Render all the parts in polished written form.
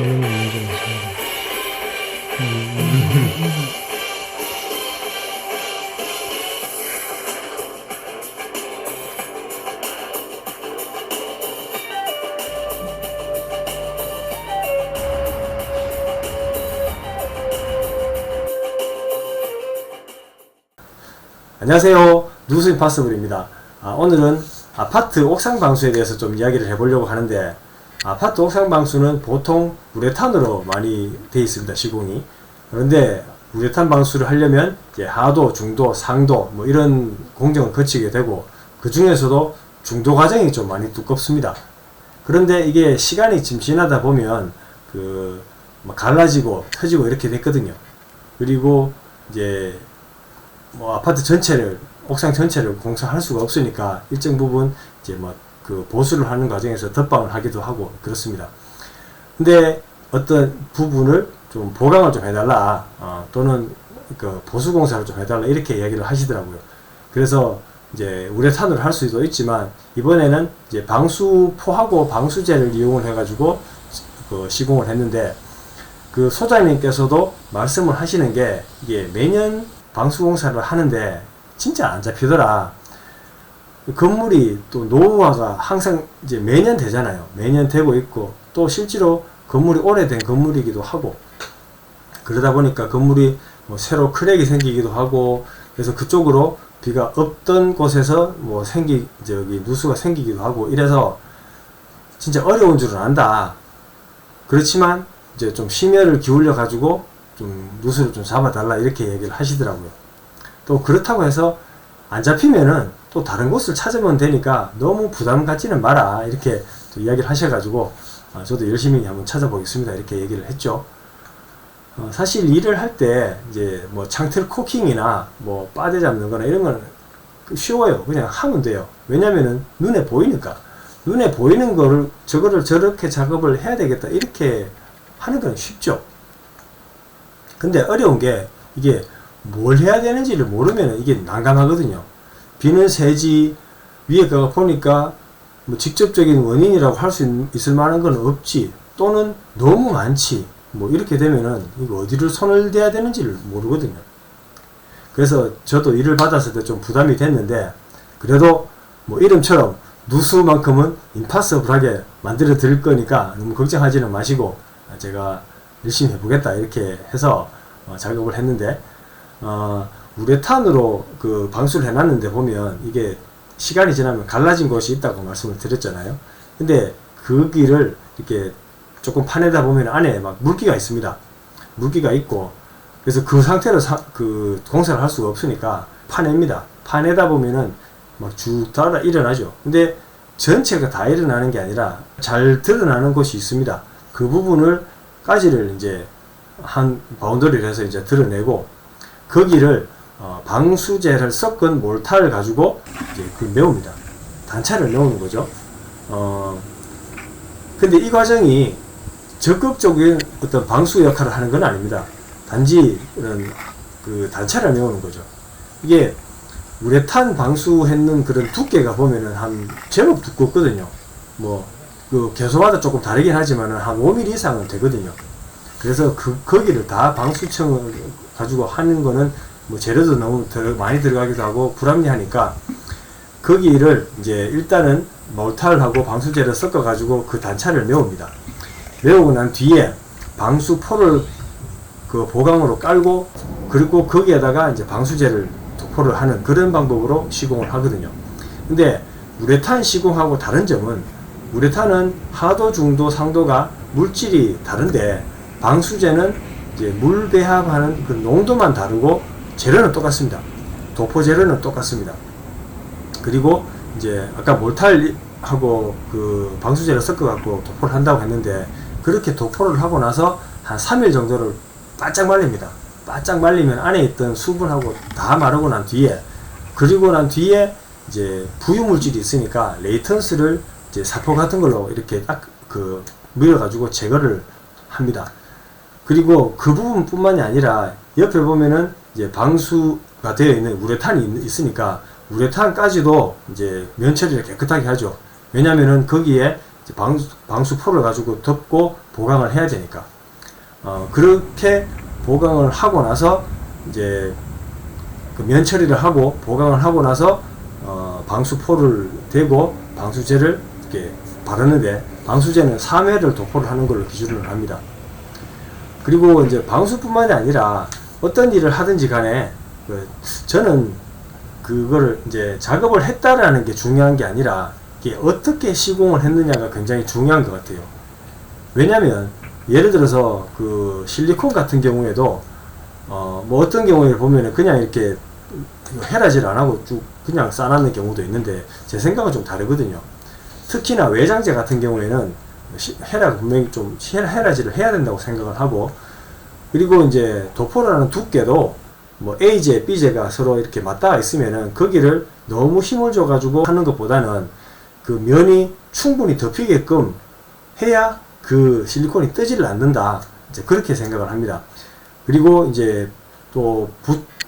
성능이 문제가 있습니다. 안녕하세요. 누수 임파서블입니다. 오늘은 아파트 옥상 방수에 대해서 좀 이야기를 해보려고 하는데, 아파트 옥상 방수는 보통 우레탄으로 많이 되어 있습니다, 시공이. 그런데 우레탄 방수를 하려면 이제 하도, 중도, 상도 뭐 이런 공정을 거치게 되고, 그 중에서도 중도 과정이 좀 많이 두껍습니다. 그런데 이게 시간이 좀 지나다 보면 갈라지고 터지고 이렇게 됐거든요. 그리고 이제 아파트 전체를, 옥상 전체를 공사할 수가 없으니까 일정 부분 이제 보수를 하는 과정에서 덧방을 하기도 하고 그렇습니다. 근데 어떤 부분을 좀 보강을 좀 해달라, 또는 보수 공사를 좀 해달라, 이렇게 이야기를 하시더라고요. 그래서 이제 우레탄으로 할 수도 있지만, 이번에는 이제 방수포하고 방수제를 이용을 해가지고 시공을 했는데, 그 소장님께서도 말씀을 하시는 게, 이게 매년 방수공사를 하는데 진짜 안 잡히더라. 건물이 또 노후화가 항상 이제 매년 되잖아요. 매년 되고 있고, 또 실제로 건물이 오래된 건물이기도 하고, 그러다 보니까 건물이 새로 크랙이 생기기도 하고, 그래서 그쪽으로 비가 없던 곳에서 누수가 생기기도 하고, 이래서 진짜 어려운 줄은 안다. 그렇지만 이제 좀 심혈을 기울여 가지고 좀 누수를 좀 잡아달라, 이렇게 얘기를 하시더라고요. 또 그렇다고 해서 안 잡히면은 또 다른 곳을 찾으면 되니까 너무 부담 갖지는 마라, 이렇게 또 이야기를 하셔가지고, 저도 열심히 한번 찾아보겠습니다, 이렇게 얘기를 했죠. 사실 일을 할 때 이제 창틀 코킹이나 빠대 잡는 거나 이런 건 쉬워요. 그냥 하면 돼요. 왜냐면은 눈에 보이니까. 눈에 보이는 거를 저거를 저렇게 작업을 해야 되겠다, 이렇게 하는 건 쉽죠. 근데 어려운 게, 이게 뭘 해야 되는지를 모르면 이게 난감하거든요. 비는 새지, 위에 가 보니까 직접적인 원인이라고 할 수 있을 만한 건 없지, 또는 너무 많지, 이렇게 되면은 이거 어디를 손을 대야 되는지를 모르거든요. 그래서 저도 일을 받았을 때 좀 부담이 됐는데, 그래도 이름처럼 누수만큼은 임파서블하게 만들어 드릴 거니까 너무 걱정하지는 마시고, 제가 열심히 해보겠다, 이렇게 해서 작업을 했는데, 우레탄으로 방수를 해놨는데 보면 이게 시간이 지나면 갈라진 곳이 있다고 말씀을 드렸잖아요. 근데 그 길을 이렇게 조금 파내다 보면 안에 물기가 있습니다. 물기가 있고, 그래서 그 상태로 공사를 할 수가 없으니까 파냅니다. 파내다 보면은 쭉 달아 일어나죠. 근데 전체가 다 일어나는 게 아니라 잘 드러나는 곳이 있습니다. 그 부분을 가지를 이제 한 바운더리를 해서 이제 드러내고, 거기를 방수제를 섞은 몰타를 가지고 이제 메웁니다. 단차를 메우는 거죠. 근데 이 과정이 적극적인 어떤 방수 역할을 하는 건 아닙니다. 단지 이런 단차를 메우는 거죠. 이게 우레탄 방수했는 그런 두께가 보면은 제법 두껍거든요. 개소마다 조금 다르긴 하지만은 한 5mm 이상은 되거든요. 그래서 거기를 다 방수청을 가지고 하는 거는 재료도 너무 많이 들어가기도 하고 불합리하니까, 거기를 이제 일단은 몰타를 하고 방수제를 섞어 가지고 그 단차를 메웁니다. 메우고 난 뒤에 방수포를 보강으로 깔고, 그리고 거기에다가 이제 방수제를 도포를 하는 그런 방법으로 시공을 하거든요. 근데 우레탄 시공하고 다른 점은, 우레탄은 하도, 중도, 상도가 물질이 다른데, 방수제는 이제 물 배합하는 그 농도만 다르고 재료는 똑같습니다. 도포 재료는 똑같습니다. 그리고 이제 아까 몰탈하고 방수제를 섞어갖고 도포를 한다고 했는데, 그렇게 도포를 하고 나서 한 3일 정도를 바짝 말립니다. 바짝 말리면 안에 있던 수분하고 다 마르고 난 뒤에, 그리고 난 뒤에 이제 부유물질이 있으니까 레이턴스를 이제 사포 같은 걸로 이렇게 딱 밀어가지고 제거를 합니다. 그리고 그 부분뿐만이 아니라 옆에 보면은 이제 방수가 되어 있는 우레탄이 있으니까 우레탄까지도 이제 면 처리를 깨끗하게 하죠. 왜냐면은 거기에 방수포를 가지고 덮고 보강을 해야 되니까 그렇게 보강을 하고 나서 이제 그 면 처리를 하고 보강을 하고 나서 방수포를 대고 방수제를 이렇게 바르는데, 방수제는 3회를 도포를 하는 걸로 기준을 합니다. 그리고 이제 방수뿐만이 아니라 어떤 일을 하든지 간에 저는 그거를 이제 작업을 했다라는 게 중요한 게 아니라 이게 어떻게 시공을 했느냐가 굉장히 중요한 것 같아요. 왜냐면 예를 들어서 그 실리콘 같은 경우에도 뭐 어떤 경우에 보면은 그냥 이렇게 헤라질 안 하고 쭉 그냥 싸놨는 경우도 있는데, 제 생각은 좀 다르거든요. 특히나 외장재 같은 경우에는 분명히 좀 헤라질을 해야 된다고 생각을 하고, 그리고 이제 도포라는 두께도 뭐 A재, B재가 서로 이렇게 맞닿아 있으면은 거기를 너무 힘을 줘가지고 하는 것보다는 그 면이 충분히 덮이게끔 해야 그 실리콘이 뜨지를 않는다. 이제 그렇게 생각을 합니다. 그리고 이제 또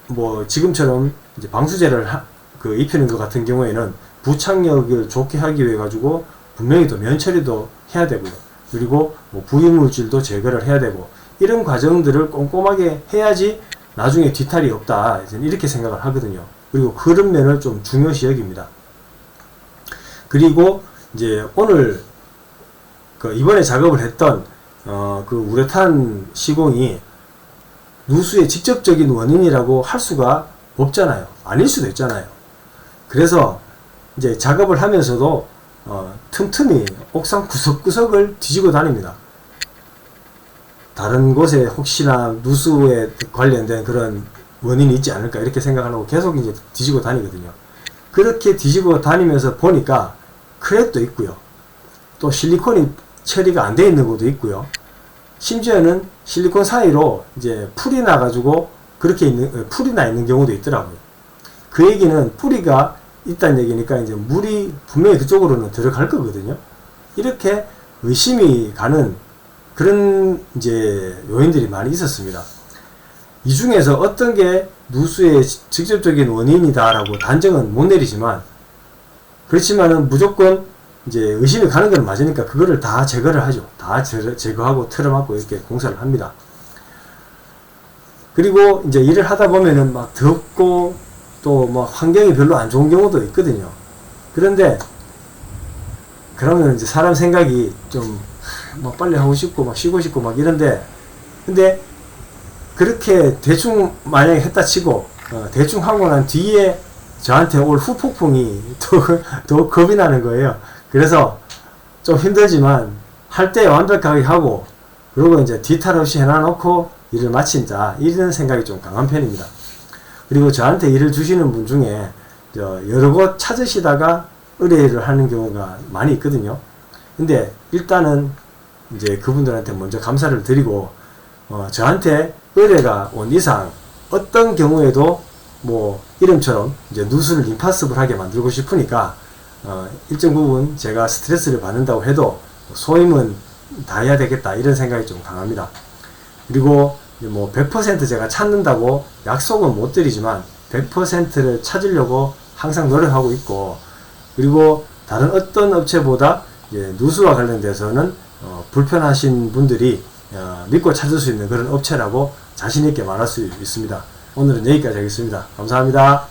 뭐 지금처럼 이제 방수제를 입히는 것 같은 경우에는 부착력을 좋게 하기 위해 가지고 분명히 또 면 처리도 해야 되고요. 그리고 뭐 부유물질도 제거를 해야 되고, 이런 과정들을 꼼꼼하게 해야지 나중에 뒤탈이 없다, 이렇게 생각을 하거든요. 그리고 그런 면을 좀 중요시 여깁니다. 그리고 이제 오늘 이번에 작업을 했던 그 우레탄 시공이 누수의 직접적인 원인이라고 할 수가 없잖아요. 아닐 수도 있잖아요. 그래서 이제 작업을 하면서도 틈틈이 옥상 구석구석을 뒤지고 다닙니다. 다른 곳에 혹시나 누수에 관련된 그런 원인이 있지 않을까, 이렇게 생각하고 계속 이제 뒤지고 다니거든요. 그렇게 뒤지고 다니면서 보니까 크랙도 있고요. 또 실리콘이 처리가 안 돼 있는 것도 있고요. 심지어는 실리콘 사이로 이제 풀이 나가지고 풀이 나 있는 경우도 있더라고요. 그 얘기는 뿌리가 있다는 얘기니까 이제 물이 분명히 그쪽으로는 들어갈 거거든요. 이렇게 의심이 가는 그런 이제 요인들이 많이 있었습니다. 이 중에서 어떤 게 누수의 직접적인 원인이다라고 단정은 못 내리지만, 그렇지만은 무조건 이제 의심이 가는 건 맞으니까 그거를 다 제거를 하죠. 다 제거하고 틀어막고 이렇게 공사를 합니다. 그리고 이제 일을 하다 보면은 막 덥고 또 뭐 환경이 별로 안 좋은 경우도 있거든요. 그런데 그러면 이제 사람 생각이 좀 막 빨리 하고 싶고 막 쉬고 싶고 막 이런데, 근데 그렇게 대충 만약에 했다 치고 대충 하고 난 뒤에 저한테 올 후폭풍이 더 겁이 나는 거예요. 그래서 좀 힘들지만 할 때 완벽하게 하고, 그리고 이제 뒤탈 없이 해놔놓고 일을 마친다, 이런 생각이 좀 강한 편입니다. 그리고 저한테 일을 주시는 분 중에 여러 곳 찾으시다가 의뢰를 하는 경우가 많이 있거든요. 근데 일단은 이제 그분들한테 먼저 감사를 드리고, 저한테 의뢰가 온 이상 어떤 경우에도 뭐 이름처럼 이제 누수를 임파서블하게 만들고 싶으니까 일정 부분 제가 스트레스를 받는다고 해도 소임은 다 해야 되겠다, 이런 생각이 좀 강합니다. 그리고 뭐 100% 제가 찾는다고 약속은 못 드리지만 100%를 찾으려고 항상 노력하고 있고, 그리고 다른 어떤 업체보다 이제 누수와 관련돼서는 불편하신 분들이 믿고 찾을 수 있는 그런 업체라고 자신 있게 말할 수 있습니다. 오늘은 여기까지 하겠습니다. 감사합니다.